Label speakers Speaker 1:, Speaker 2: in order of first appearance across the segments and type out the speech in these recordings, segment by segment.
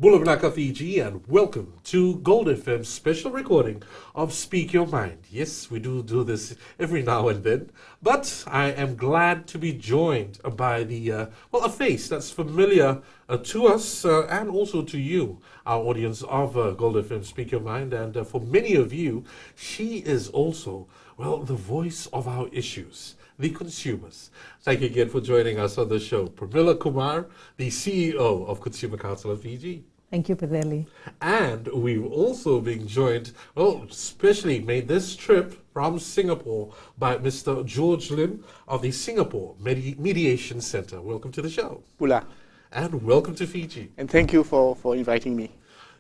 Speaker 1: Bulavanaka, Fiji, and welcome to Gold FM's special recording of Speak Your Mind. Yes, we do this every now and then, but I am glad to be joined by a face that's familiar to us and also to you, our audience of Gold FM Speak Your Mind. And for many of you, she is also, the voice of our issues, the consumers. Thank you again for joining us on the show. Pramila Kumar, the CEO of Consumer Council of Fiji.
Speaker 2: Thank you, Padeli.
Speaker 1: And we've also been joined, especially made this trip from Singapore by Mr. George Lim of the Singapore Mediation Center. Welcome to the show.
Speaker 3: Pula.
Speaker 1: And welcome to Fiji.
Speaker 3: And thank you for inviting me.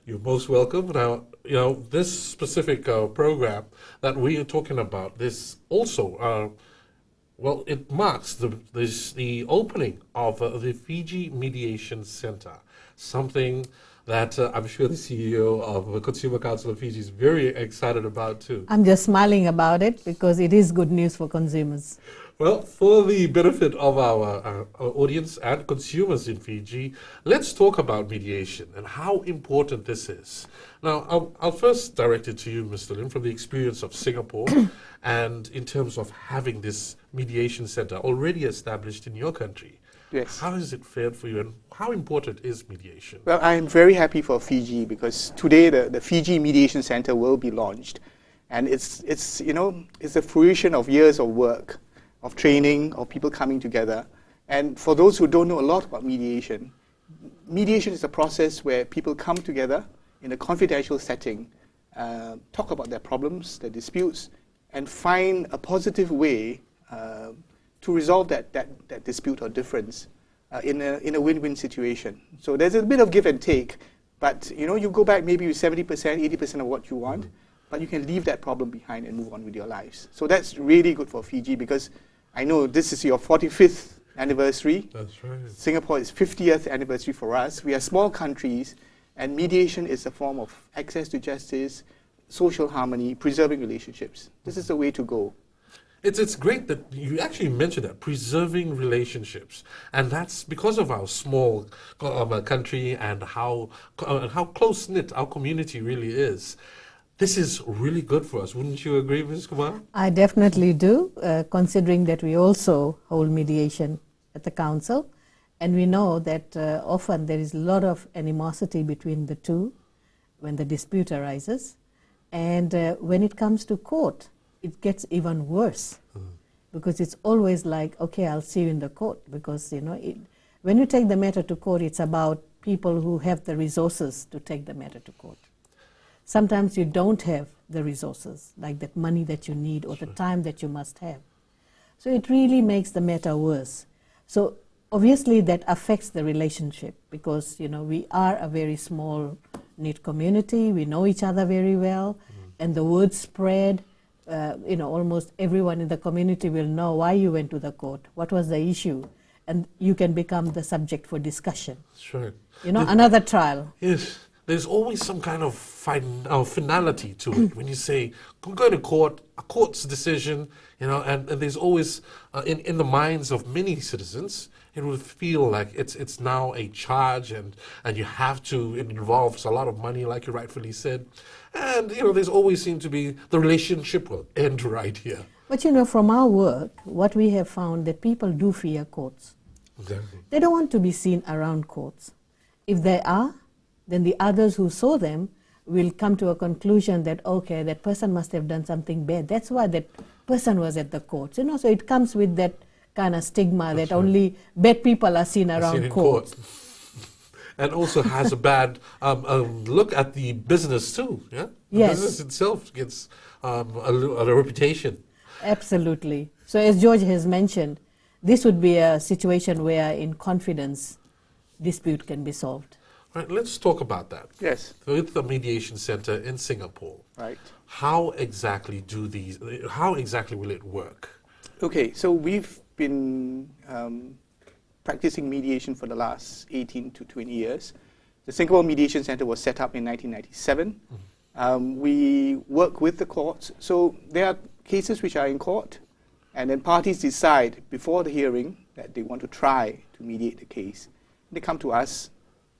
Speaker 1: You're most welcome. Now, this specific program that we are talking about, this also, it marks the opening of the Fiji Mediation Center, something that I'm sure the CEO of the Consumer Council of Fiji is very excited about too.
Speaker 2: I'm just smiling about it because it is good news for consumers.
Speaker 1: Well, for the benefit of our audience and consumers in Fiji, let's talk about mediation and how important this is. Now, I'll first direct it to you, Mr. Lim, from the experience of Singapore and in terms of having this mediation center already established in your country.
Speaker 3: Yes.
Speaker 1: How has it fared for you and how important is mediation?
Speaker 3: Well, I am very happy for Fiji because today the Fiji Mediation Center will be launched. And it's the fruition of years of work, of training, of people coming together. And for those who don't know a lot about mediation is a process where people come together in a confidential setting, talk about their problems, their disputes, and find a positive way to resolve that dispute or difference in a win-win situation. So there's a bit of give and take, but you go back maybe with 70%, 80% of what you want, but you can leave that problem behind and move on with your lives. So that's really good for Fiji because I know this is your 45th anniversary.
Speaker 1: That's right.
Speaker 3: Singapore is 50th anniversary for us. We are small countries, and mediation is a form of access to justice, social harmony, preserving relationships. This is the way to go.
Speaker 1: It's great that you actually mentioned that, preserving relationships. And that's because of our small country and how close-knit our community really is. This is really good for us. Wouldn't you agree, Ms. Kumar?
Speaker 2: I definitely do, considering that we also hold mediation at the council. And we know that often there is a lot of animosity between the two when the dispute arises. And when it comes to court, it gets even worse because it's always like, okay, I'll see you in the court because, when you take the matter to court, it's about people who have the resources to take the matter to court. Sometimes you don't have the resources, like that money that you need or the time that you must have. So it really makes the matter worse. So obviously that affects the relationship because, we are a very small knit community. We know each other very well and the word spread. Almost everyone in the community will know why you went to the court, what was the issue, and you can become the subject for discussion.
Speaker 1: Sure.
Speaker 2: Another trial.
Speaker 1: Yes. There's always some kind of finality to it when you say, go to court, a court's decision, and there's always, in the minds of many citizens, it will feel like it's now a charge and you have to, it involves a lot of money, like you rightfully said. And, there's always seemed to be, the relationship will end right here.
Speaker 2: But, from our work, what we have found that people do fear courts.
Speaker 1: Exactly.
Speaker 2: They don't want to be seen around courts. If they are, then the others who saw them will come to a conclusion that, okay, that person must have done something bad. That's why that person was at the courts. So it comes with that kind of stigma. That's that right. Only bad people are seen around courts.
Speaker 1: And also has a bad look at the business too. Yeah. The
Speaker 2: yes.
Speaker 1: business itself gets a reputation.
Speaker 2: Absolutely. So as George has mentioned, this would be a situation where in confidence dispute can be solved.
Speaker 1: Right, let's talk about that.
Speaker 3: Yes.
Speaker 1: With the mediation center in Singapore,
Speaker 3: right?
Speaker 1: How exactly will it work?
Speaker 3: Okay, so we've been practicing mediation for the last 18 to 20 years. The Singapore Mediation Center was set up in 1997. We work with the courts. So there are cases which are in court, and then parties decide before the hearing that they want to try to mediate the case. They come to us.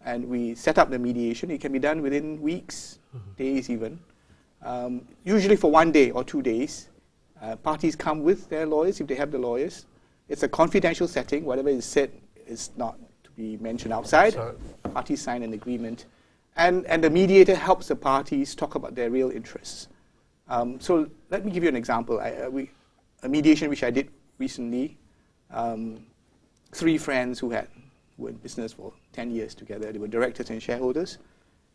Speaker 3: and we set up the mediation. It can be done within weeks, days even. Usually for 1 day or 2 days. Parties come with their lawyers if they have the lawyers. It's a confidential setting. Whatever is said is not to be mentioned outside. Parties sign an agreement. And the mediator helps the parties talk about their real interests. So let me give you an example. A mediation which I did recently, 3 friends who were in business for 10 years together. They were directors and shareholders.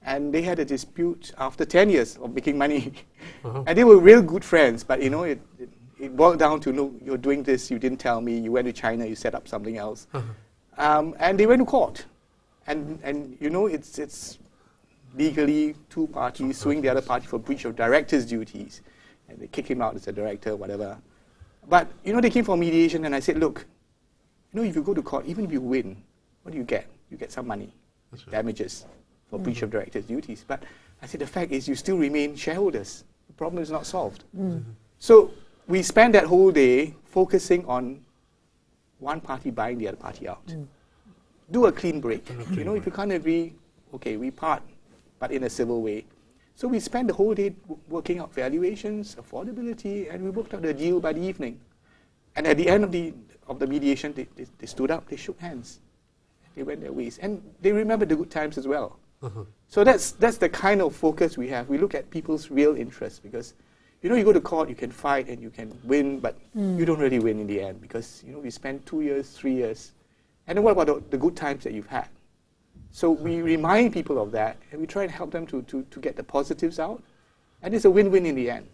Speaker 3: And they had a dispute after 10 years of making money. And they were real good friends, but you know, it boiled down to, no, you're doing this, you didn't tell me, you went to China, you set up something else. And they went to court. And you know, it's legally 2 parties suing the other party for breach of director's duties. And they kick him out as a director, whatever. But, you know, they came for mediation and I said, look, you know, if you go to court, even if you win, what do you get? You get some money, damages for breach of director's duties. But I said, the fact is you still remain shareholders. The problem is not solved. So we spent that whole day focusing on one party buying the other party out. Do a clean break. You know, if you can't agree, okay, we part, but in a civil way. So we spent the whole day working out valuations, affordability, and we worked out the deal by the evening. And at the end of the mediation, they stood up, they shook hands. They went their ways. And they remembered the good times as well. So that's the kind of focus we have. We look at people's real interests because, you know, you go to court, you can fight and you can win, but you don't really win in the end because, you know, we spend 2 years, 3 years. And then what about the good times that you've had? So we remind people of that and we try and help them to get the positives out. And it's a win-win in the end.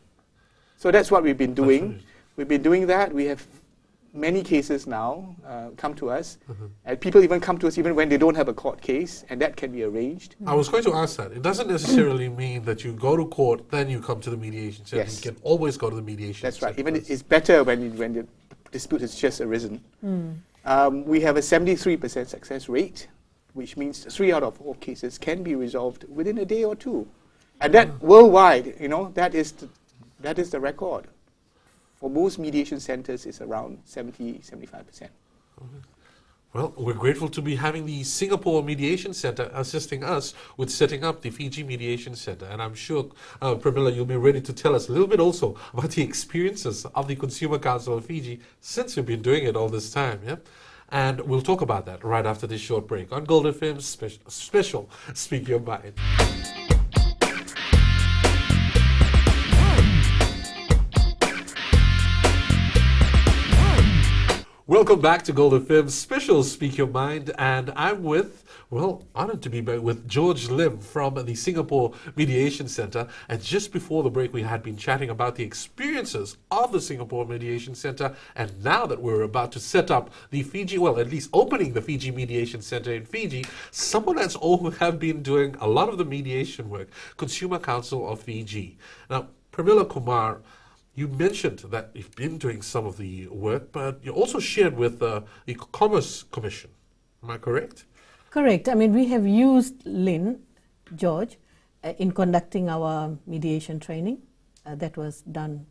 Speaker 3: So that's what we've been doing. We've been doing that. We have many cases now come to us. And people even come to us even when they don't have a court case, and that can be arranged.
Speaker 1: I was going to ask that. It doesn't necessarily mean that you go to court, then you come to the mediation center.
Speaker 3: Yes.
Speaker 1: You can always go to the mediation
Speaker 3: That's
Speaker 1: center.
Speaker 3: right. Even it's better when the dispute has just arisen. We have a 73% success rate, which means 3 out of 4 cases can be resolved within a day or 2. And that worldwide, you know, that is the record. For most mediation centers, it's around 70-75%.
Speaker 1: Well, we're grateful to be having the Singapore Mediation Center assisting us with setting up the Fiji Mediation Center. And I'm sure, Pramila, you'll be ready to tell us a little bit also about the experiences of the Consumer Council of Fiji since you've been doing it all this time. Yeah? And we'll talk about that right after this short break on Gold FM's special Speak Your Mind. Welcome back to Gold FM's special Speak Your Mind, and I'm honored to be with George Lim from the Singapore Mediation Center. And just before the break, we had been chatting about the experiences of the Singapore Mediation Center, and now that we're about to set up the Fiji, well, at least opening the Fiji Mediation Center in Fiji, someone that's have been doing a lot of the mediation work, Consumer Council of Fiji. Now, Pramila Kumar, you mentioned that you've been doing some of the work, but you also shared with the Commerce Commission. Am I correct?
Speaker 2: Correct. I mean, we have used Lynn, George, in conducting our mediation training. That was done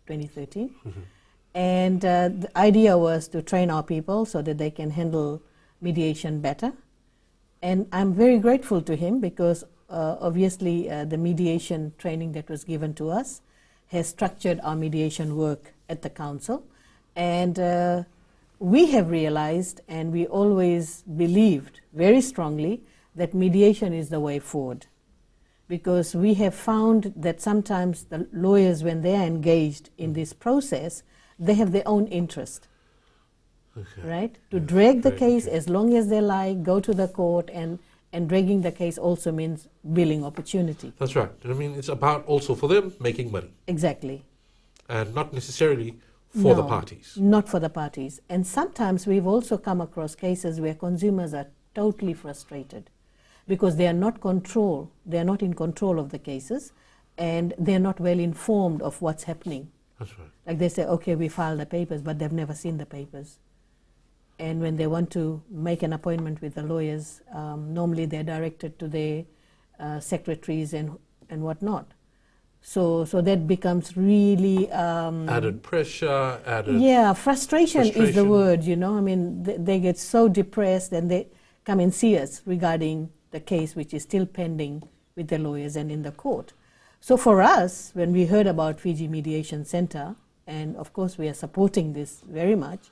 Speaker 2: 2013. And the idea was to train our people so that they can handle mediation better. And I'm very grateful to him because obviously the mediation training that was given to us has structured our mediation work at the council. And we have realized, and we always believed very strongly, that mediation is the way forward. Because we have found that sometimes the lawyers, when they are engaged in this process, they have their own interest, right? To drag the case as long as they like, go to the court, and dragging the case also means billing opportunity.
Speaker 1: That's right. I mean, it's about also for them making money.
Speaker 2: Exactly.
Speaker 1: And not necessarily for the parties.
Speaker 2: Not for the parties. And sometimes we've also come across cases where consumers are totally frustrated because they are not in control of the cases, and they're not well informed of what's happening.
Speaker 1: That's right.
Speaker 2: Like they say, okay, we filed the papers, but they've never seen the papers. And when they want to make an appointment with the lawyers, normally they're directed to their secretaries and whatnot. So that becomes really...
Speaker 1: added pressure,
Speaker 2: frustration is the word, you know. I mean, they get so depressed and they come and see us regarding the case which is still pending with the lawyers and in the court. So for us, when we heard about Fiji Mediation Center, and of course we are supporting this very much,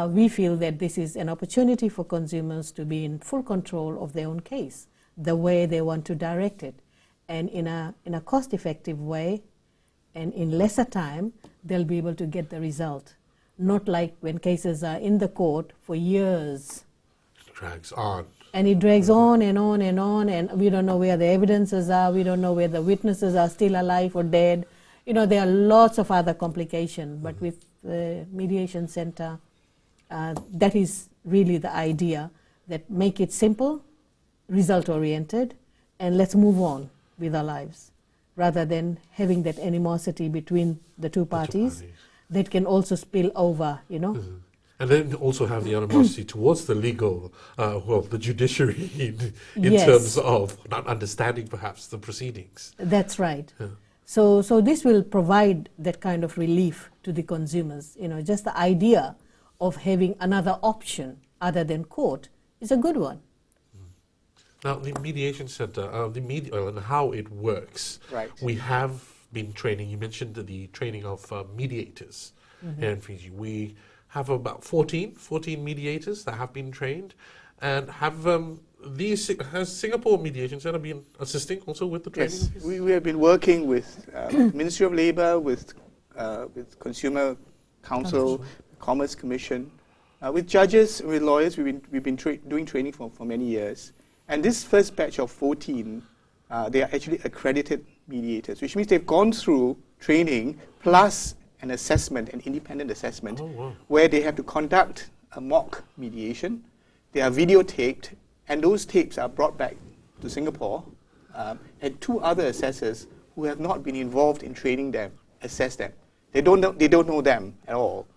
Speaker 2: we feel that this is an opportunity for consumers to be in full control of their own case, the way they want to direct it, and in a cost-effective way, and in lesser time, they'll be able to get the result. Not like when cases are in the court for years.
Speaker 1: It drags on.
Speaker 2: And it drags on and on and on, and we don't know where the evidences are, we don't know where the witnesses are still alive or dead. You know, there are lots of other complications, but with the mediation center, that is really the idea, that make it simple, result-oriented, and let's move on with our lives, rather than having that animosity between the two parties that can also spill over, you know.
Speaker 1: And then also have the animosity towards the legal, the judiciary in
Speaker 2: Yes.
Speaker 1: terms of not understanding perhaps the proceedings.
Speaker 2: That's right.
Speaker 1: Yeah.
Speaker 2: So this will provide that kind of relief to the consumers. You know, just the idea of having another option other than court is a good one.
Speaker 1: Now, the mediation center, and how it works.
Speaker 3: Right.
Speaker 1: We have been training. You mentioned the training of mediators here in Fiji. We have about 14 mediators that have been trained, and has Singapore Mediation Center been assisting also with the training?
Speaker 3: Yes, we have been working with Ministry of Labour, with Consumer Council, Commerce Commission, with judges, with lawyers. We've been doing training for many years. And this first batch of 14, they are actually accredited mediators, which means they've gone through training plus an assessment, an independent assessment, where they have to conduct a mock mediation. They are videotaped, and those tapes are brought back to Singapore, and two other assessors who have not been involved in training them assess them. They don't know them at all,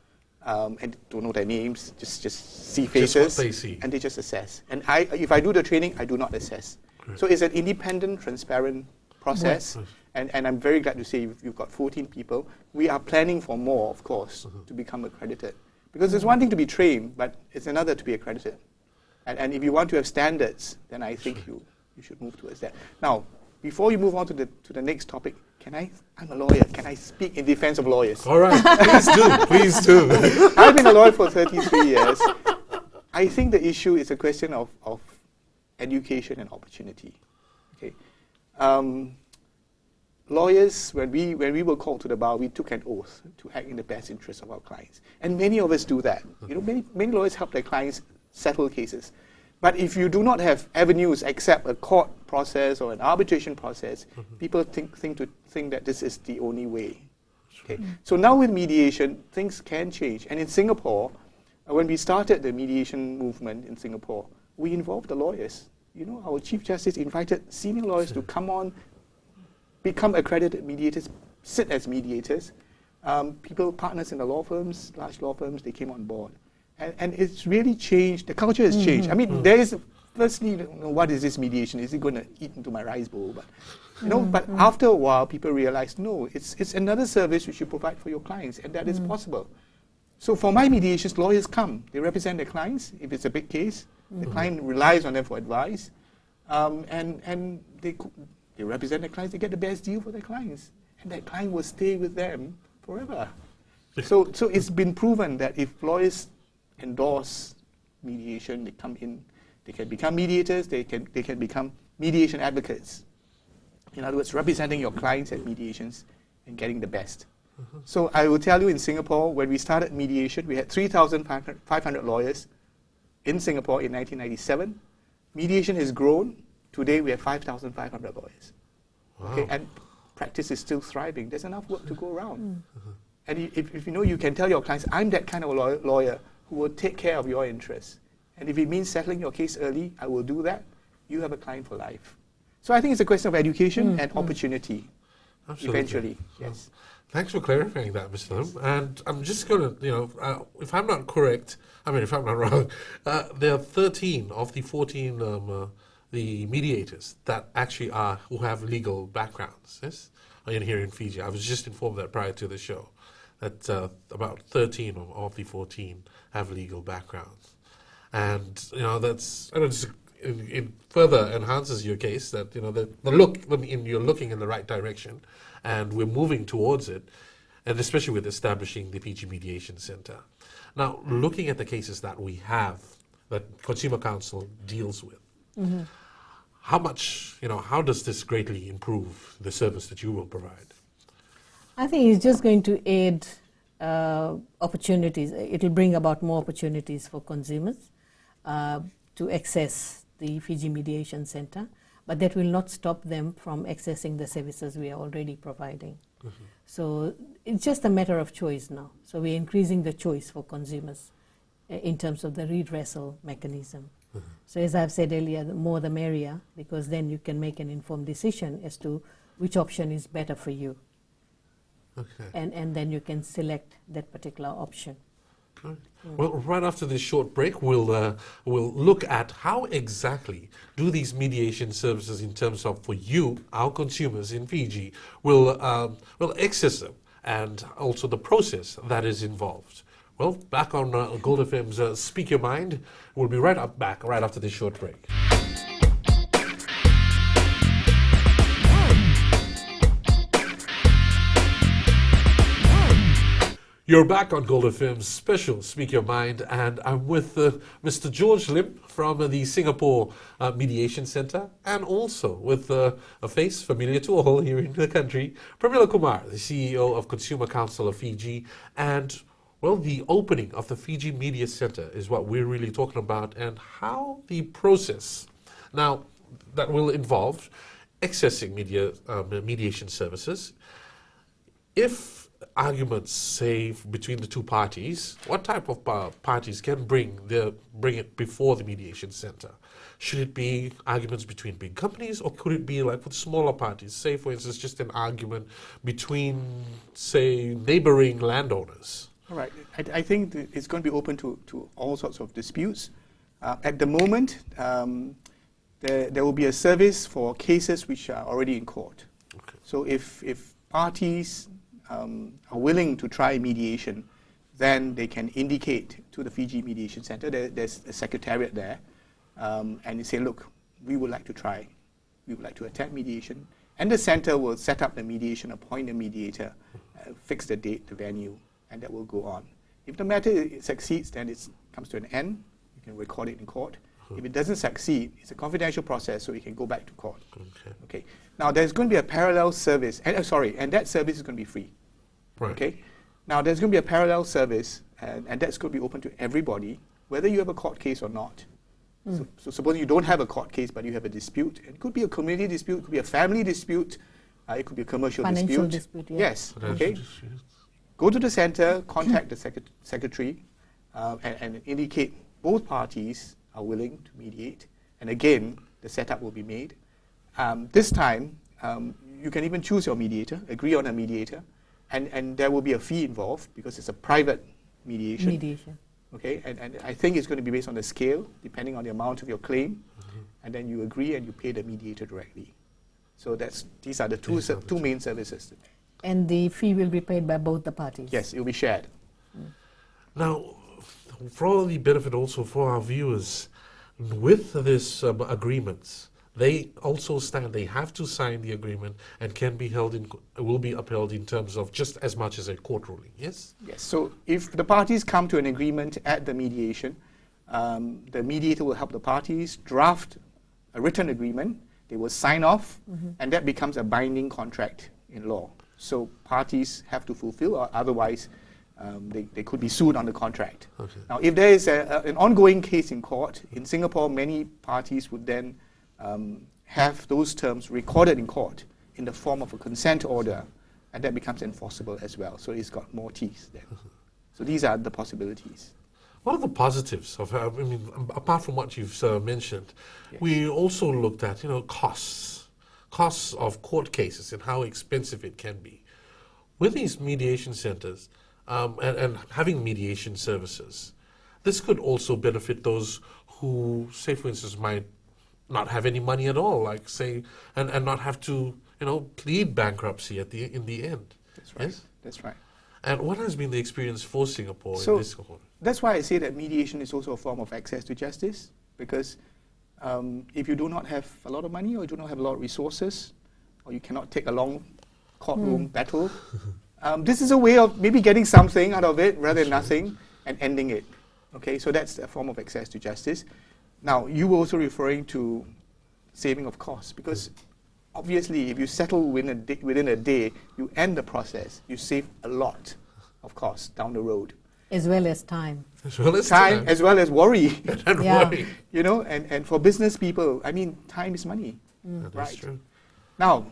Speaker 3: and don't know their names. Just see faces,
Speaker 1: Just what they see.
Speaker 3: and they just assess. And if I do the training, I do not assess. So it's an independent, transparent process.
Speaker 1: Right.
Speaker 3: And I'm very glad to say you've got 14 people. We are planning for more, of course, to become accredited. Because it's one thing to be trained, but it's another to be accredited. And if you want to have standards, then I think you should move towards that. Now, before you move on to the next topic, I'm a lawyer, can I speak in defense of lawyers?
Speaker 1: All right, please do.
Speaker 3: I've been a lawyer for 33 years. I think the issue is a question of education and opportunity. Okay. Lawyers, when we were called to the bar, we took an oath to act in the best interest of our clients. And many of us do that. You know, many lawyers help their clients settle cases. But if you do not have avenues except a court process or an arbitration process, people think that this is the only way. Okay. So now with mediation, things can change. And in Singapore, when we started the mediation movement in Singapore, we involved the lawyers. You know, our Chief Justice invited senior lawyers to come on, become accredited mediators, sit as mediators. Partners in the law firms, large law firms, they came on board. And it's really changed, the culture has changed. I mean, there is, firstly, what is this mediation? Is it going to eat into my rice bowl? But, but after a while, people realize, no, it's another service which you provide for your clients, and that is possible. So for my mediations, lawyers come. They represent their clients. If it's a big case, the client relies on them for advice. And they represent their clients. They get the best deal for their clients. And that client will stay with them forever. So it's been proven that if lawyers endorse mediation, they come in, they can become mediators, they can become mediation advocates. In other words, representing your clients at mediations and getting the best. So I will tell you, in Singapore, when we started mediation, we had 3,500 lawyers in Singapore in 1997. Mediation has grown. Today we have 5,500 lawyers.
Speaker 1: Wow.
Speaker 3: Okay, and practice is still thriving. There's enough work to go around. And if you know, you can tell your clients, I'm that kind of lawyer who will take care of your interests. And if it means settling your case early, I will do that. You have a client for life. So I think it's a question of education and opportunity.
Speaker 1: Absolutely.
Speaker 3: Eventually, yes.
Speaker 1: Thanks for clarifying that, Mr. Lim. And I'm just going to, if I'm not correct, if I'm not wrong, there are 13 of the 14 the mediators that actually who have legal backgrounds, yes? Here in Fiji. I was just informed that prior to the show, that about 13 of the 14 have legal backgrounds. And that's it further enhances your case that the look you're looking in the right direction, and we're moving towards it, and especially with establishing the PG Mediation Center. Now, looking at the cases that we have, that Consumer Council deals with, how does this greatly improve the service that you will provide?
Speaker 2: I think it's just going to aid opportunities. It will bring about more opportunities for consumers to access the Fiji Mediation Center, but that will not stop them from accessing the services we are already providing. So it's just a matter of choice now. So we're increasing the choice for consumers in terms of the redressal mechanism. So as I've said earlier, the more the merrier, because then you can make an informed decision as to which option is better for you.
Speaker 1: Okay.
Speaker 2: And then you can select that particular option.
Speaker 1: Okay. Well, right after this short break, we'll look at how exactly do these mediation services, in terms of for you, our consumers in Fiji, will access them, and also the process that is involved. Well, back on Gold FM's Speak Your Mind. We'll be back right after this short break. You're back on Gold FM's special Speak Your Mind, and I'm with Mr. George Lim from the Singapore Mediation Center, and also with a face familiar to all here in the country, Pramila Kumar, the CEO of Consumer Council of Fiji. And, well, the opening of the Fiji Media Center is what we're really talking about, and how the process now that will involve accessing mediation services. If arguments, say, between the two parties, what type of parties can bring it before the mediation center? Should it be arguments between big companies, or could it be like with smaller parties? Say, for instance, just an argument between, say, neighboring landowners.
Speaker 3: All right. I think it's going to be open to all sorts of disputes. At the moment, there will be a service for cases which are already in court.
Speaker 1: Okay.
Speaker 3: So if parties are willing to try mediation, then they can indicate to the Fiji Mediation Center. There's a secretariat there, and they say, look, we would like to try. We would like to attempt mediation. And the center will set up the mediation, appoint a mediator, fix the date, the venue, and that will go on. If the matter succeeds, then it comes to an end. You can record it in court. If it doesn't succeed, it's a confidential process, so it can go back to court. Okay. Now, there's going to be a parallel service, and that service is going to be free.
Speaker 1: Right.
Speaker 3: Okay. Now, there's going to be a parallel service, and that's going to be open to everybody, whether you have a court case or not. So suppose you don't have a court case, but you have a dispute. It could be a community dispute, it could be a family dispute, it could be a commercial
Speaker 2: Financial
Speaker 3: dispute.
Speaker 2: dispute, yeah.
Speaker 3: Yes. Okay. Go to the center, contact the secretary, and indicate both parties are willing to mediate. And again, the setup will be made. This time, you can even choose your mediator, agree on a mediator, and there will be a fee involved because it's a private mediation. Okay, and I think it's going to be based on the scale, depending on the amount of your claim, and then you agree and you pay the mediator directly. So these are the two main services.
Speaker 2: And the fee will be paid by both the parties?
Speaker 3: Yes, it will be shared.
Speaker 1: Now, for the benefit also for our viewers, with this agreements, they also they have to sign the agreement and will be upheld in terms of just as much as a court ruling, yes?
Speaker 3: Yes, so if the parties come to an agreement at the mediation, the mediator will help the parties draft a written agreement, they will sign off, and that becomes a binding contract in law. So parties have to fulfill, or otherwise they could be sued on the contract.
Speaker 1: Okay.
Speaker 3: Now, if there is an ongoing case in court, in Singapore, many parties would then have those terms recorded in court in the form of a consent order, and that becomes enforceable as well. So it's got more teeth then. So these are the possibilities.
Speaker 1: What are the positives of, apart from what you've mentioned,
Speaker 3: Yes.
Speaker 1: we also looked at, costs of court cases and how expensive it can be. With these mediation centers and having mediation services, this could also benefit those who, say, for instance, might not have any money at all, like say, and not have to, plead bankruptcy in the end.
Speaker 3: That's right.
Speaker 1: Yes?
Speaker 3: That's right.
Speaker 1: And what has been the experience for Singapore
Speaker 3: So-
Speaker 1: in this cohort?
Speaker 3: That's why I say that mediation is also a form of access to justice, because if you do not have a lot of money or you do not have a lot of resources, or you cannot take a long courtroom battle, this is a way of maybe getting something out of it rather than nothing and ending it. Okay, so that's a form of access to justice. Now, you were also referring to saving of costs, because obviously if you settle within a day, you end the process, you save a lot of costs down the road.
Speaker 2: As well as time.
Speaker 1: As well as
Speaker 3: Time as well as worry.
Speaker 1: and
Speaker 2: Yeah.
Speaker 1: worry.
Speaker 3: You know, and for business people, I mean, time is money.
Speaker 1: That is
Speaker 3: Right.
Speaker 1: true.
Speaker 3: Now,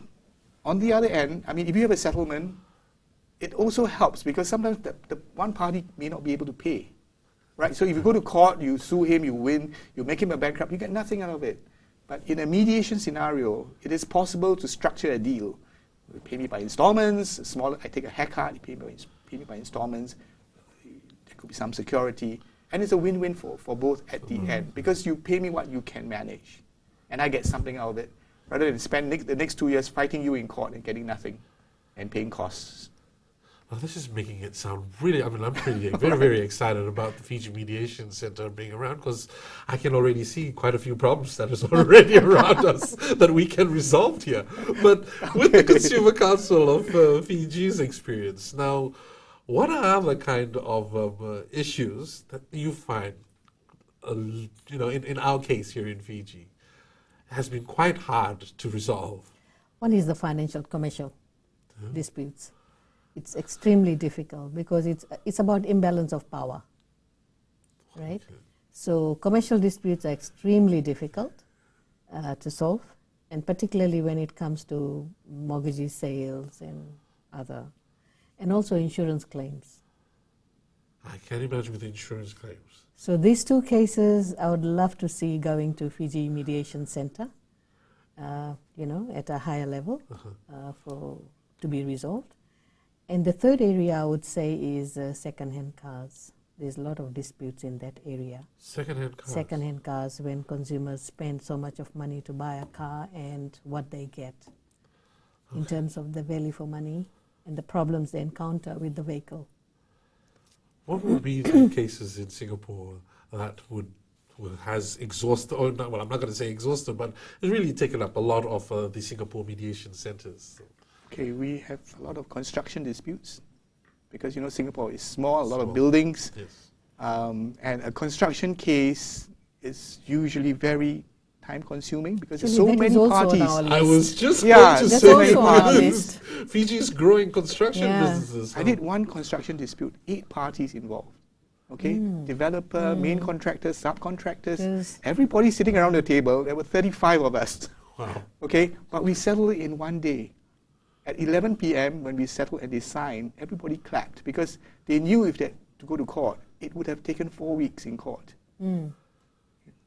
Speaker 3: on the other end, I mean, if you have a settlement, it also helps because sometimes the one party may not be able to pay. Right? So if you go to court, you sue him, you win, you make him a bankrupt, you get nothing out of it. But in a mediation scenario, it is possible to structure a deal. You pay me by installments, smaller, I take a haircut, you pay me by installments. There could be some security. And it's a win-win for both at the end, because you pay me what you can manage. And I get something out of it, rather than spend the next 2 years fighting you in court and getting nothing and paying costs.
Speaker 1: Well, this is making it sound really, I mean, I'm pretty, very, very excited about the Fiji Mediation Center being around, because I can already see quite a few problems that is already around us that we can resolve here. But with the Consumer Council of Fiji's experience, now, what are the kind of issues that you find, in our case here in Fiji, has been quite hard to resolve?
Speaker 2: One is the financial commercial disputes. It's extremely difficult because it's about imbalance of power, right?
Speaker 1: Okay.
Speaker 2: So commercial disputes are extremely difficult to solve, and particularly when it comes to mortgage sales and other, and also insurance claims.
Speaker 1: I can imagine with insurance claims.
Speaker 2: So these two cases I would love to see going to Fiji Mediation Center, at a higher level to be resolved. And the third area I would say is second-hand cars. There's a lot of disputes in that area.
Speaker 1: Second-hand cars.
Speaker 2: Second-hand cars, when consumers spend so much of money to buy a car and what they get in terms of the value for money and the problems they encounter with the vehicle.
Speaker 1: What would be the cases in Singapore that has exhausted, or not, well, I'm not going to say exhausted, but it's really taken up a lot of the Singapore mediation centers?
Speaker 3: Okay, we have a lot of construction disputes because, Singapore is small, a lot of buildings.
Speaker 1: Yes.
Speaker 3: And a construction case is usually very time-consuming because there's
Speaker 2: Actually,
Speaker 3: so
Speaker 2: that is
Speaker 3: many
Speaker 2: also on
Speaker 3: parties.
Speaker 2: our list.
Speaker 1: I was just
Speaker 3: Yeah,
Speaker 1: going to
Speaker 3: that's
Speaker 1: say
Speaker 3: also on our
Speaker 2: list.
Speaker 1: Fiji's growing construction
Speaker 2: Yeah.
Speaker 1: businesses.
Speaker 3: I did one construction dispute, 8 parties involved. Okay, developer, main contractors, subcontractors,
Speaker 2: Yes.
Speaker 3: everybody sitting around the table. There were 35 of us.
Speaker 1: Wow.
Speaker 3: Okay, but we settled it in one day. At 11 p.m. when we settled and they signed, everybody clapped because they knew if they had to go to court, it would have taken 4 weeks in court.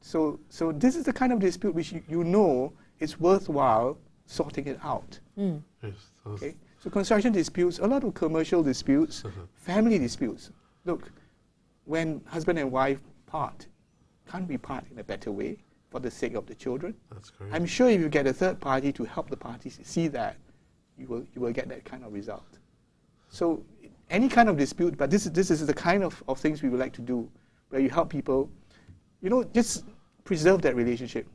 Speaker 3: So this is the kind of dispute which it's worthwhile sorting it out.
Speaker 1: Yes.
Speaker 3: Okay, so construction disputes, a lot of commercial disputes, family disputes. Look, when husband and wife part, can't we part in a better way for the sake of the children?
Speaker 1: That's correct.
Speaker 3: I'm sure if you get a third party to help the parties see that, you will get that kind of result. So any kind of dispute, but this is the kind of things we would like to do, where you help people, just preserve that relationship.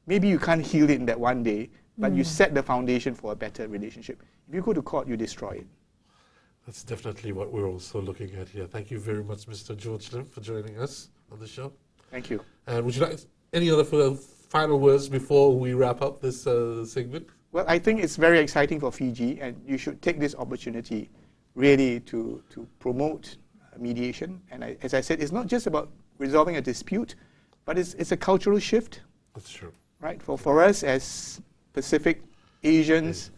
Speaker 3: Maybe you can't heal it in that one day, but you set the foundation for a better relationship. If you go to court, you destroy it.
Speaker 1: That's definitely what we're also looking at here. Thank you very much, Mr. George Lim, for joining us on the show.
Speaker 3: Thank you.
Speaker 1: And would you like any other final words before we wrap up this segment?
Speaker 3: Well, I think it's very exciting for Fiji, and you should take this opportunity really to promote mediation. And as I said, it's not just about resolving a dispute, but it's a cultural shift.
Speaker 1: That's true.
Speaker 3: Right? For us as Pacific Asians,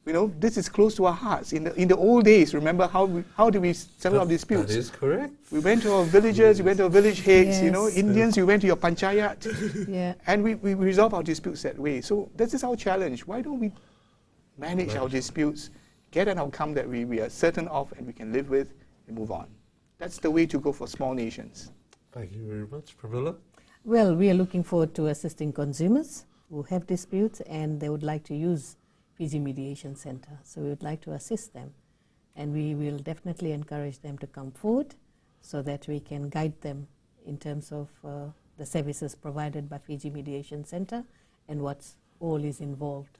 Speaker 3: this is close to our hearts. In the old days, remember how do we settle our disputes?
Speaker 1: That is correct.
Speaker 3: We went to our villages, we went to our village heads,
Speaker 2: Yes.
Speaker 3: Indians, you went to your panchayat,
Speaker 2: Yeah.
Speaker 3: and we resolve our disputes that way. So this is our challenge. Why don't we manage our disputes, get an outcome that we are certain of and we can live with, and move on? That's the way to go for small nations.
Speaker 1: Thank you very much, Pramila.
Speaker 2: Well, we are looking forward to assisting consumers who have disputes and they would like to use Fiji Mediation Center. So we would like to assist them and we will definitely encourage them to come forward so that we can guide them in terms of the services provided by Fiji Mediation Center and what's all is involved.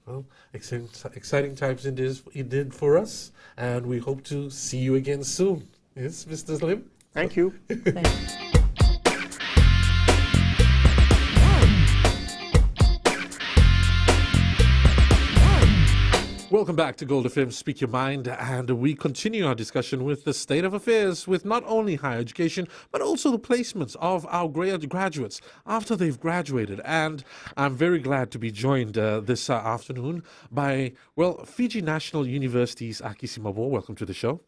Speaker 1: Well, exciting times indeed for us, and we hope to see you again soon. Yes, Mr. Slim?
Speaker 3: Thank you.
Speaker 2: Thank you.
Speaker 1: Welcome back to Gold FM Speak Your Mind, and we continue our discussion with the state of affairs with not only higher education, but also the placements of our graduates after they've graduated. And I'm very glad to be joined this afternoon by, well, Fiji National University's Aki Simabo. Welcome to the show.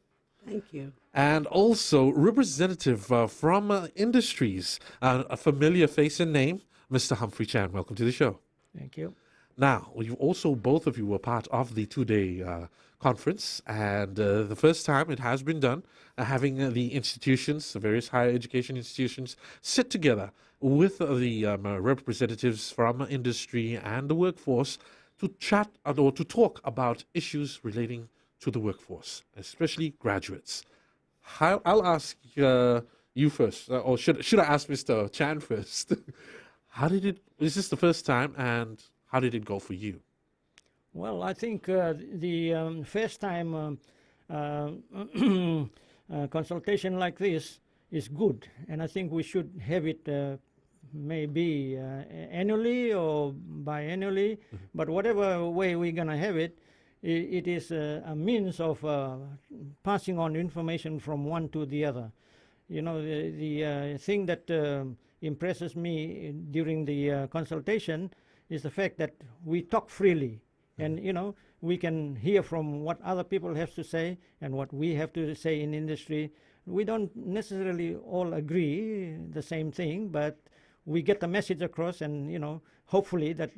Speaker 4: Thank you.
Speaker 1: And also representative from industries, a familiar face and name, Mr. Humphrey Chan. Welcome to the show.
Speaker 4: Thank you.
Speaker 1: Now, you also, both of you were part of the two-day conference, and the first time it has been done, having the institutions, the various higher education institutions, sit together with the representatives from industry and the workforce to chat or to talk about issues relating to the workforce, especially graduates. I'll ask you first, or should I ask Mr. Chan first? Is this the first time, and how did it go for you?
Speaker 4: Well, I think the first time consultation like this is good, and I think we should have it maybe annually or biannually, but whatever way we're going to have it, it is a means of passing on information from one to the other. You know, the thing that impresses me during the consultation is the fact that we talk freely, and you know, we can hear from what other people have to say and what we have to say in industry. We don't necessarily all agree the same thing, but we get the message across, and you know, hopefully that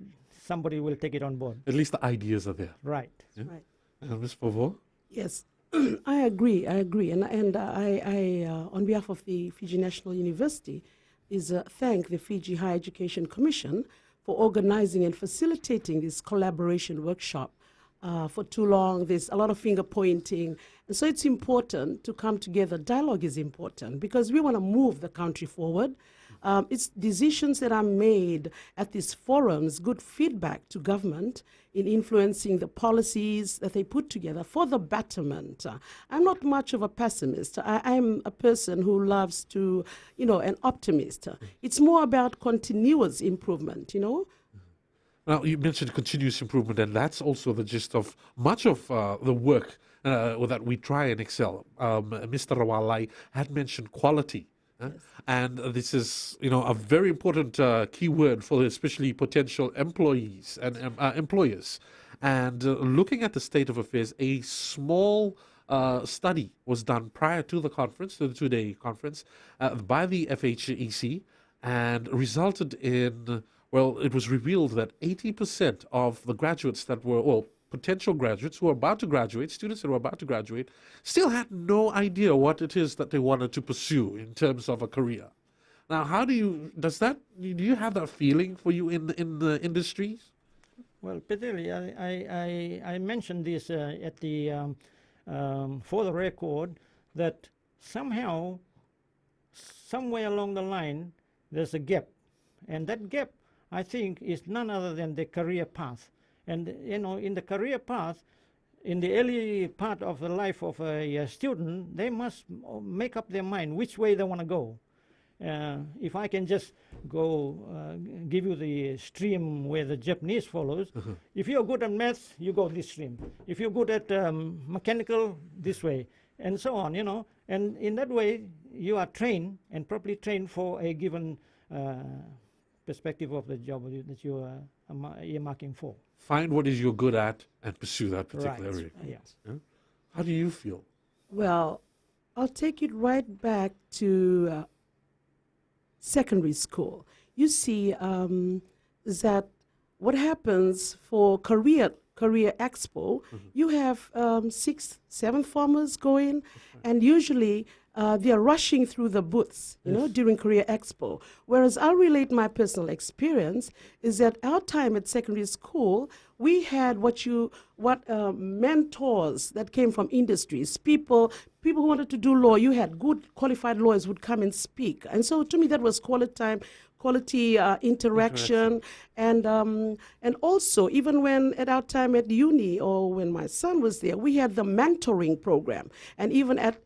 Speaker 4: somebody will take it on board.
Speaker 1: At least the ideas are there.
Speaker 4: Right.
Speaker 1: Yeah?
Speaker 4: Right.
Speaker 1: Ms. Pavo?
Speaker 5: Yes, I agree, and I on behalf of the Fiji National University, thank the Fiji Higher Education Commission for organizing and facilitating this collaboration workshop. For too long, there's a lot of finger pointing, and so it's important to come together. Dialogue is important because we want to move the country forward. It's decisions that are made at these forums, good feedback to government in influencing the policies that they put together for the betterment. I'm not much of a pessimist. I'm a person who loves to, an optimist. It's more about continuous improvement,
Speaker 1: Now, you mentioned continuous improvement, and that's also the gist of much of the work that we try and excel. Mr. Rawalai had mentioned quality. Yes. And this is, a very important key word for especially potential employees and employers. And looking at the state of affairs, a small study was done prior to the conference, to the two-day conference, by the FHEC, and resulted in, it was revealed that 80% of the graduates that were, potential graduates who are about to graduate, students that were about to graduate, still had no idea what it is that they wanted to pursue in terms of a career. Now, do you have that feeling for you in the industries?
Speaker 4: Well, Peteli, I mentioned this at the for the record, that somehow, somewhere along the line, there's a gap, and that gap, I think, is none other than the career path. And in the career path, in the early part of the life of a student, they must make up their mind which way they want to go. If I can just go give you the stream where the Japanese follows, if you're good at maths, you go this stream. If you're good at mechanical, this way, and so on, And in that way, you are trained and properly trained for a given perspective of the job that you are earmarking for.
Speaker 1: Find what is you're good at and pursue that particular
Speaker 4: right.
Speaker 1: area.
Speaker 4: Yes.
Speaker 1: Yeah? How do you feel?
Speaker 5: Well, I'll take it right back to secondary school. You see that what happens for career expo, you have 6, 7 farmers going, and usually they are rushing through the booths, you know, during Career Expo. Whereas I'll relate my personal experience is that our time at secondary school, we had mentors that came from industries, people who wanted to do law. You had good qualified lawyers would come and speak, and so to me that was quality time, quality interaction. And also, even when at our time at uni or when my son was there, we had the mentoring program. And even at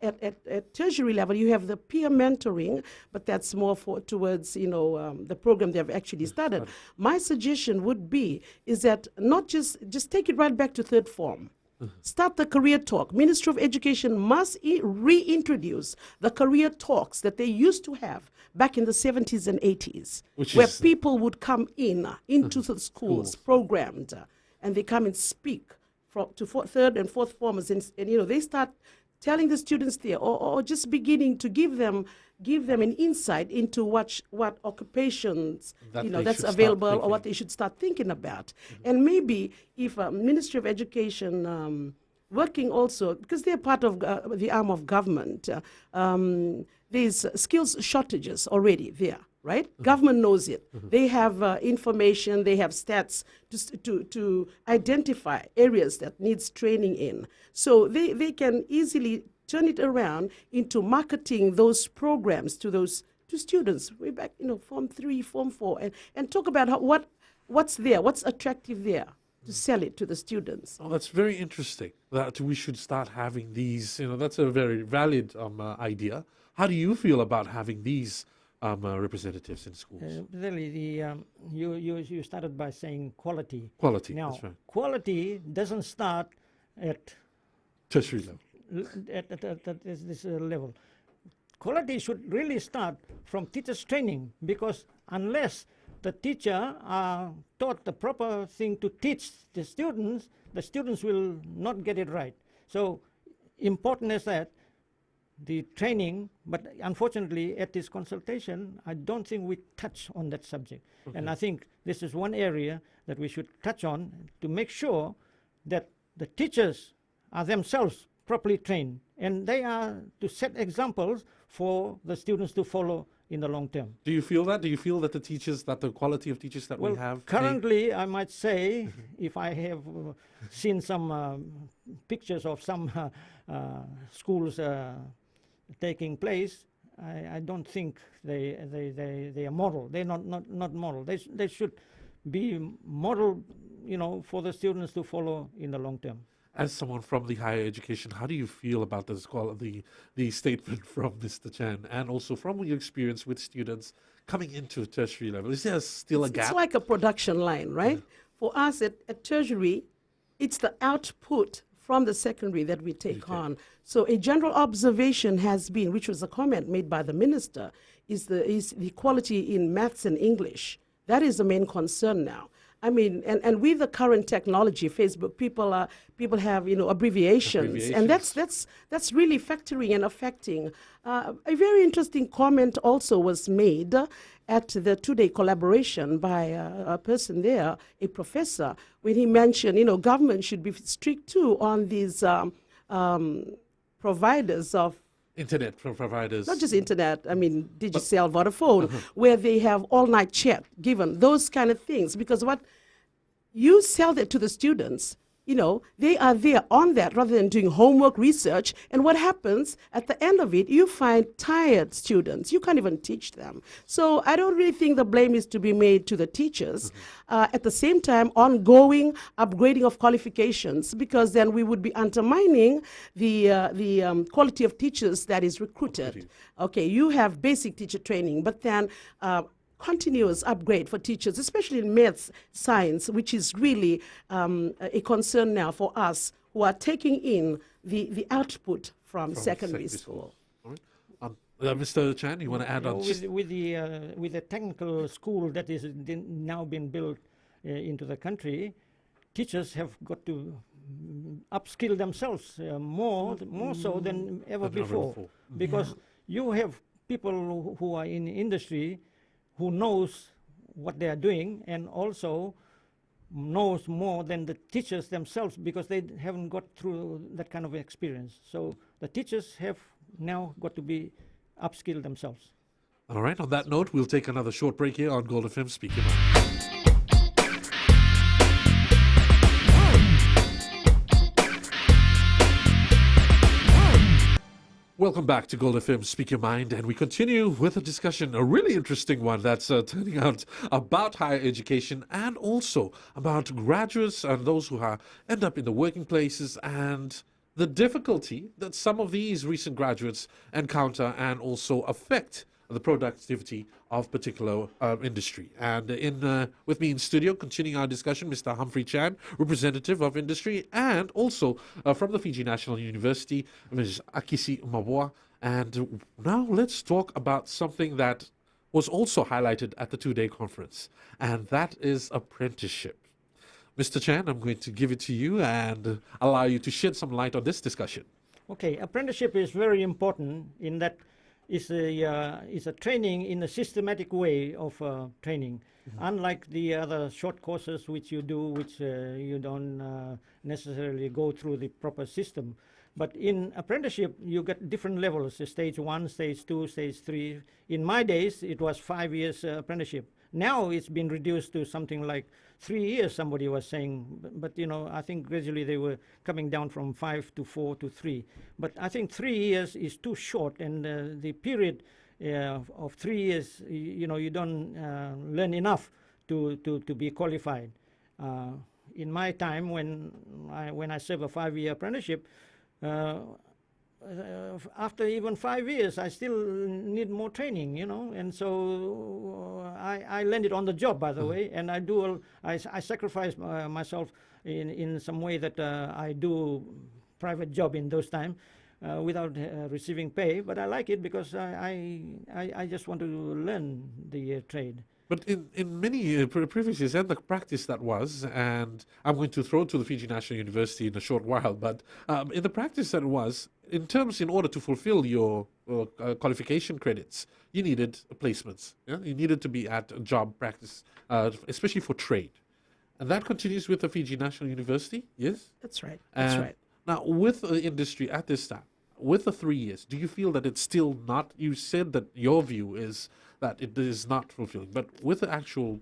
Speaker 5: tertiary level, you have the peer mentoring, but that's more towards, you know, the program they've actually started. My suggestion would be is that not just take it right back to third form. Start the career talk. Ministry of Education must reintroduce the career talks that they used to have back in the 70s and 80s, where people would come into the schools, programmed, and they come and speak to third and fourth formers, and you know, they start telling the students there, or just beginning to give them an insight into what occupations that's available, or what they should start thinking about. And maybe if Ministry of Education working also, because they're part of the arm of government, there's skills shortages already there, right? Government knows it. They have information, they have stats to identify areas that needs training in. So they can easily turn it around into marketing those programs to students way back, you know, Form 3, Form 4, and talk about what's there, what's attractive there, to sell it to the students.
Speaker 1: Oh, that's very interesting. That we should start having these. You know, that's a very valid idea. How do you feel about having these representatives in schools?
Speaker 4: Really, you started by saying quality.
Speaker 1: Quality.
Speaker 4: Now,
Speaker 1: that's right.
Speaker 4: quality doesn't start at
Speaker 1: Tertiary level.
Speaker 4: at this level. Quality should really start from teachers' training, because unless the teacher taught the proper thing to teach the students will not get it right. So important as that, the training, but unfortunately at this consultation, I don't think we touch on that subject. And I think this is one area that we should touch on to make sure that the teachers are themselves properly trained, and they are to set examples for the students to follow in the long term.
Speaker 1: Do you feel that? Do you feel that the quality of teachers that we have?
Speaker 4: Currently, I might say, if I have seen some pictures of some schools taking place, I don't think they are model. They're not model. They should be model, you know, for the students to follow in the long term.
Speaker 1: As someone from the higher education, how do you feel about this the statement from Mr. Chan, and also from your experience with students coming into tertiary level? Is there still a gap?
Speaker 5: It's like a production line, right? For us at tertiary, it's the output from the secondary that we take on. So a general observation has been, which was a comment made by the minister, is the quality in maths and English. That is the main concern now. I mean, and with the current technology, Facebook, people have, you know, abbreviations. And that's really factoring and affecting. A very interesting comment also was made at the two-day collaboration by a person there, a professor, when he mentioned, you know, government should be strict too on these providers of
Speaker 1: Internet providers.
Speaker 5: Not just internet, I mean, Digicel, Vodafone, where they have all-night chat given, those kind of things. Because what you sell that to the students, you know, they are there on that rather than doing homework research. And what happens at the end of it, you find tired students. You can't even teach them. So I don't really think the blame is to be made to the teachers. At the same time, ongoing upgrading of qualifications, because then we would be undermining the quality of teachers that is recruited. Okay, you have basic teacher training, but then continuous upgrade for teachers, especially in maths, science, which is really a concern now for us who are taking in the output from secondary school.
Speaker 1: All right. Mr. Chan, you want to add on?
Speaker 4: With the technical school that is now been built into the country, teachers have got to upskill themselves more so than ever before. Because you have people who are in industry who knows what they are doing, and also knows more than the teachers themselves, because they haven't got through that kind of experience. So the teachers have now got to be upskill themselves.
Speaker 1: All right, on that note, we'll take another short break here on Gold FM Speak Your Mind. Welcome back to Gold FM Speak Your Mind, and we continue with a discussion, a really interesting one that's turning out about higher education and also about graduates and those who end up in the working places and the difficulty that some of these recent graduates encounter and also affect the productivity of particular industry. And with me in studio, continuing our discussion, Mr. Humphrey Chan, representative of industry, and also from the Fiji National University, Ms. Akisi Mabua. And now let's talk about something that was also highlighted at the two-day conference, and that is apprenticeship. Mr. Chan, I'm going to give it to you and allow you to shed some light on this discussion.
Speaker 4: Okay, apprenticeship is very important in that it's a training in a systematic way of training. Unlike the other short courses which you do, which you don't necessarily go through the proper system. But in apprenticeship, you get different levels, stage 1, stage 2, stage 3. In my days, it was 5 years apprenticeship. Now it's been reduced to something like 3 years, somebody was saying. But you know, I think gradually they were coming down from 5 to 4 to 3. But I think 3 years is too short, and the period of 3 years, you know, you don't learn enough to be qualified. In my time, when I served a 5-year apprenticeship, after even 5 years, I still need more training, you know, and so I learned it on the job, by the way, and I sacrifice myself in some way that I do private job in those time without receiving pay, but I like it because I just want to learn the trade.
Speaker 1: But in many previous years and the practice that was, and I'm going to throw to the Fiji National University in a short while, but in the practice that was, in order to fulfill your qualification credits, you needed placements. Yeah? You needed to be at a job practice, especially for trade. And that continues with the Fiji National University, yes?
Speaker 5: That's right. That's right.
Speaker 1: Now, with the industry at this time, with the 3 years, do you feel that it's still not, you said that your view is that it is not fulfilling, but with the actual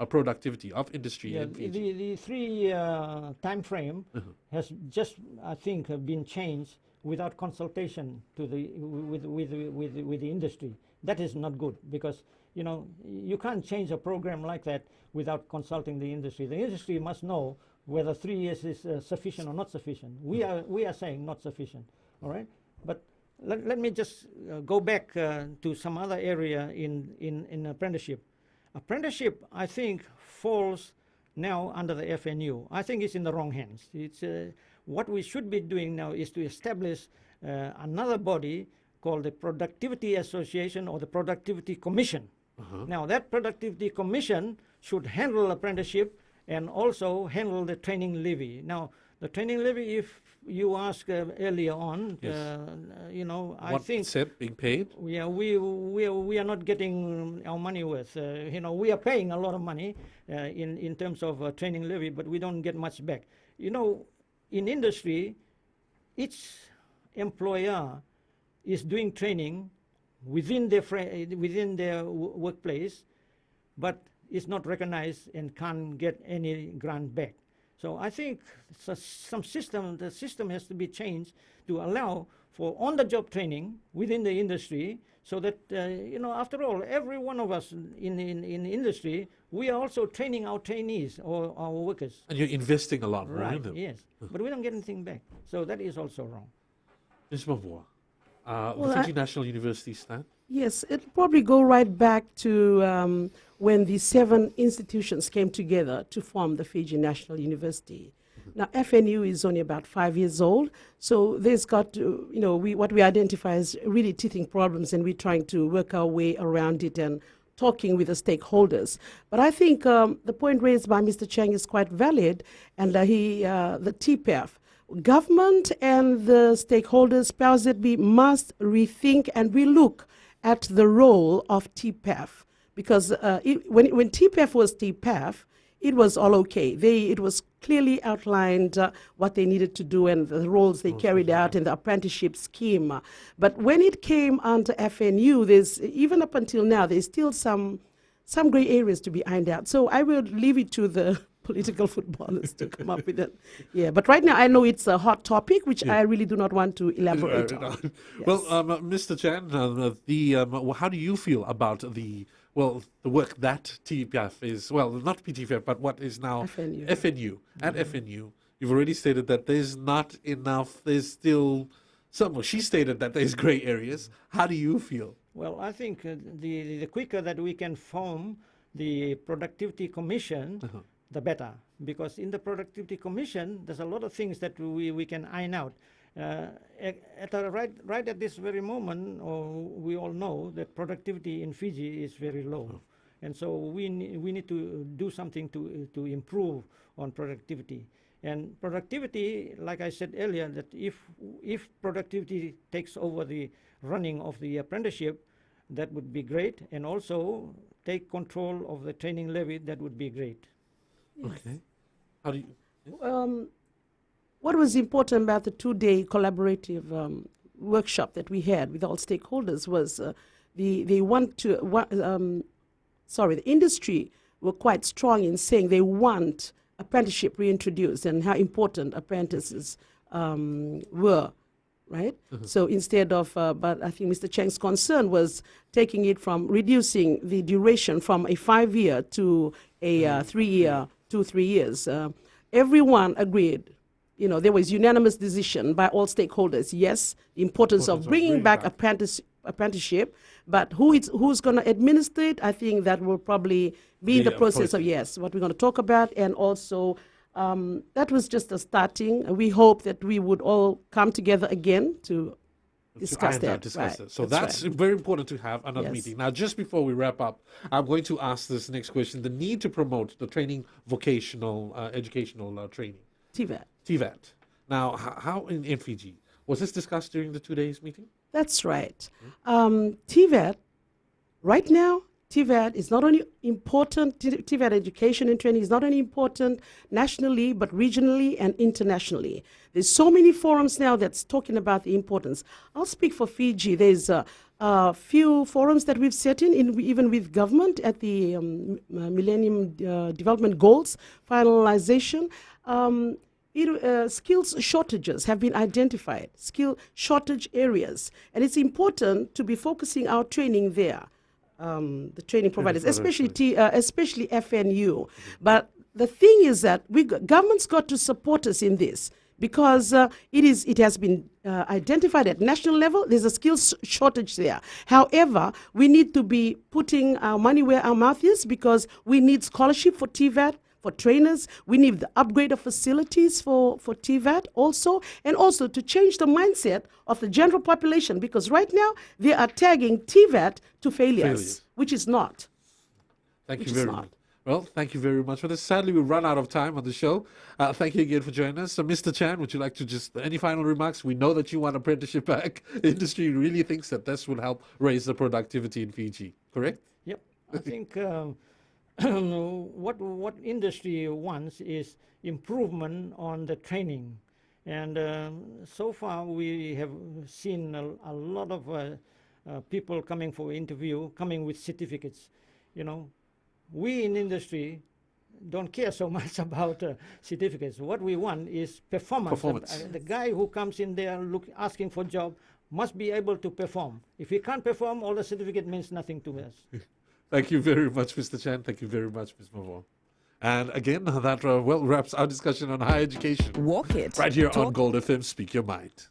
Speaker 1: productivity of industry in Fiji?
Speaker 4: The 3-year time frame has just, I think, been changed without consultation to with the industry. That is not good, because you know, you can't change a program like that without consulting the industry. The industry must know whether 3 years is sufficient or not sufficient. We are saying not sufficient. All right, but let me just go back to some other area in apprenticeship. Apprenticeship, I think, falls now under the FNU. I think it's in the wrong hands. It's what we should be doing now is to establish another body called the Productivity Association or the Productivity Commission. Now that Productivity Commission should handle apprenticeship and also handle the training levy. Now the training levy, if you asked earlier on,
Speaker 1: Yes.
Speaker 4: you know, I
Speaker 1: What
Speaker 4: think
Speaker 1: percent being paid?
Speaker 4: yeah, we are not getting our money worth. You know, we are paying a lot of money in terms of training levy, but we don't get much back. You know, in industry, each employer is doing training within their workplace, but it's not recognized and can't get any grant back. So I think the system has to be changed to allow for on-the-job training within the industry, so that you know, after all, every one of us in industry, we are also training our trainees or our workers.
Speaker 1: And you're investing a lot more in
Speaker 4: Right.
Speaker 1: them.
Speaker 4: Yes, but we don't get anything back. So that is also wrong.
Speaker 1: Ms. Mavua,
Speaker 5: Well,
Speaker 1: the Fiji National University stand?
Speaker 5: Yes, it'll probably go right back to when the 7 institutions came together to form the Fiji National University. Now, FNU is only about 5 years old, so there's got to, you know, what we identify as really teething problems, and we're trying to work our way around it and talking with the stakeholders. But I think the point raised by Mr. Chang is quite valid, and the TPAF, government and the stakeholders, powers that be, must rethink and relook at the role of TPAF. Because when TPAF was TPAF, it was all okay. It was clearly outlined what they needed to do and the roles they carried out in the apprenticeship scheme. But when it came onto FNU, even up until now, there's still some gray areas to be ironed out. So I will leave it to the political footballers to come up with it. Yeah, but right now I know it's a hot topic, which I really do not want to elaborate on. Yes.
Speaker 1: Well, Mr. Chan, how do you feel about the work that TPF is, not PTFF, but what is now FNU. At FNU, you've already stated that there's not enough, there's still some, she stated that there's gray areas. How do you feel?
Speaker 4: Well, I think the quicker that we can form the Productivity Commission, the better. Because in the Productivity Commission, there's a lot of things that we can iron out. Right at this very moment, we all know that productivity in Fiji is very low. And so we need to do something to improve on productivity. And productivity, like I said earlier, that if productivity takes over the running of the apprenticeship, that would be great. And also take control of the training levy, that would be great.
Speaker 5: Yes.
Speaker 1: Okay. How do you...
Speaker 5: What was important about the 2-day collaborative workshop that we had with all stakeholders was the industry were quite strong in saying they want apprenticeship reintroduced and how important apprentices were, right? So instead of, but I think Mr. Cheng's concern was taking it from reducing the duration from a 5-year to a 3-year, 2-3 years. Everyone agreed. There was unanimous decision by all stakeholders. Yes, the importance of bringing back apprenticeship, but who's going to administer it? I think that will probably be in the process of what we're going to talk about, and also that was just a starting. We hope that we would all come together again to discuss that.
Speaker 1: So that's very important to have another meeting. Now, just before we wrap up, I'm going to ask this next question: the need to promote the training, vocational, educational training. TVET. Now, how in Fiji? Was this discussed during the 2 days meeting?
Speaker 5: That's right. TVET, right now, TVET is not only important, TVET education and training is not only important nationally, but regionally and internationally. There's so many forums now that's talking about the importance. I'll speak for Fiji. There's a few forums that we've set in even with government at the Millennium Development Goals finalization. Skills shortages have been identified, skill shortage areas, and it's important to be focusing our training there, the training providers, especially FNU. But the thing is that government's got to support us in this, because it has been identified at national level. There's a skills shortage there. However, we need to be putting our money where our mouth is, because we need scholarship for TVET, for trainers. We need the upgrade of facilities for TVET also, and also to change the mindset of the general population, because right now they are tagging TVET to failures. Which is not.
Speaker 1: Thank you very much. Well, thank you very much for this. Sadly, we've run out of time on the show. Thank you again for joining us. So, Mr. Chan, would you like to any final remarks? We know that you want apprenticeship back. The industry really thinks that this will help raise the productivity in Fiji, correct?
Speaker 4: Yep. I think what industry wants is improvement on the training. And so far, we have seen a lot of people coming for interview, coming with certificates. We in industry don't care so much about certificates. What we want is performance. The guy who comes in there asking for a job must be able to perform. If he can't perform, all the certificate means nothing to us.
Speaker 1: Thank you very much, Mr. Chan. Thank you very much, Ms. Mavon. And again, that wraps our discussion on higher education.
Speaker 6: Walk it.
Speaker 1: Right here on Gold FM, Speak Your Mind.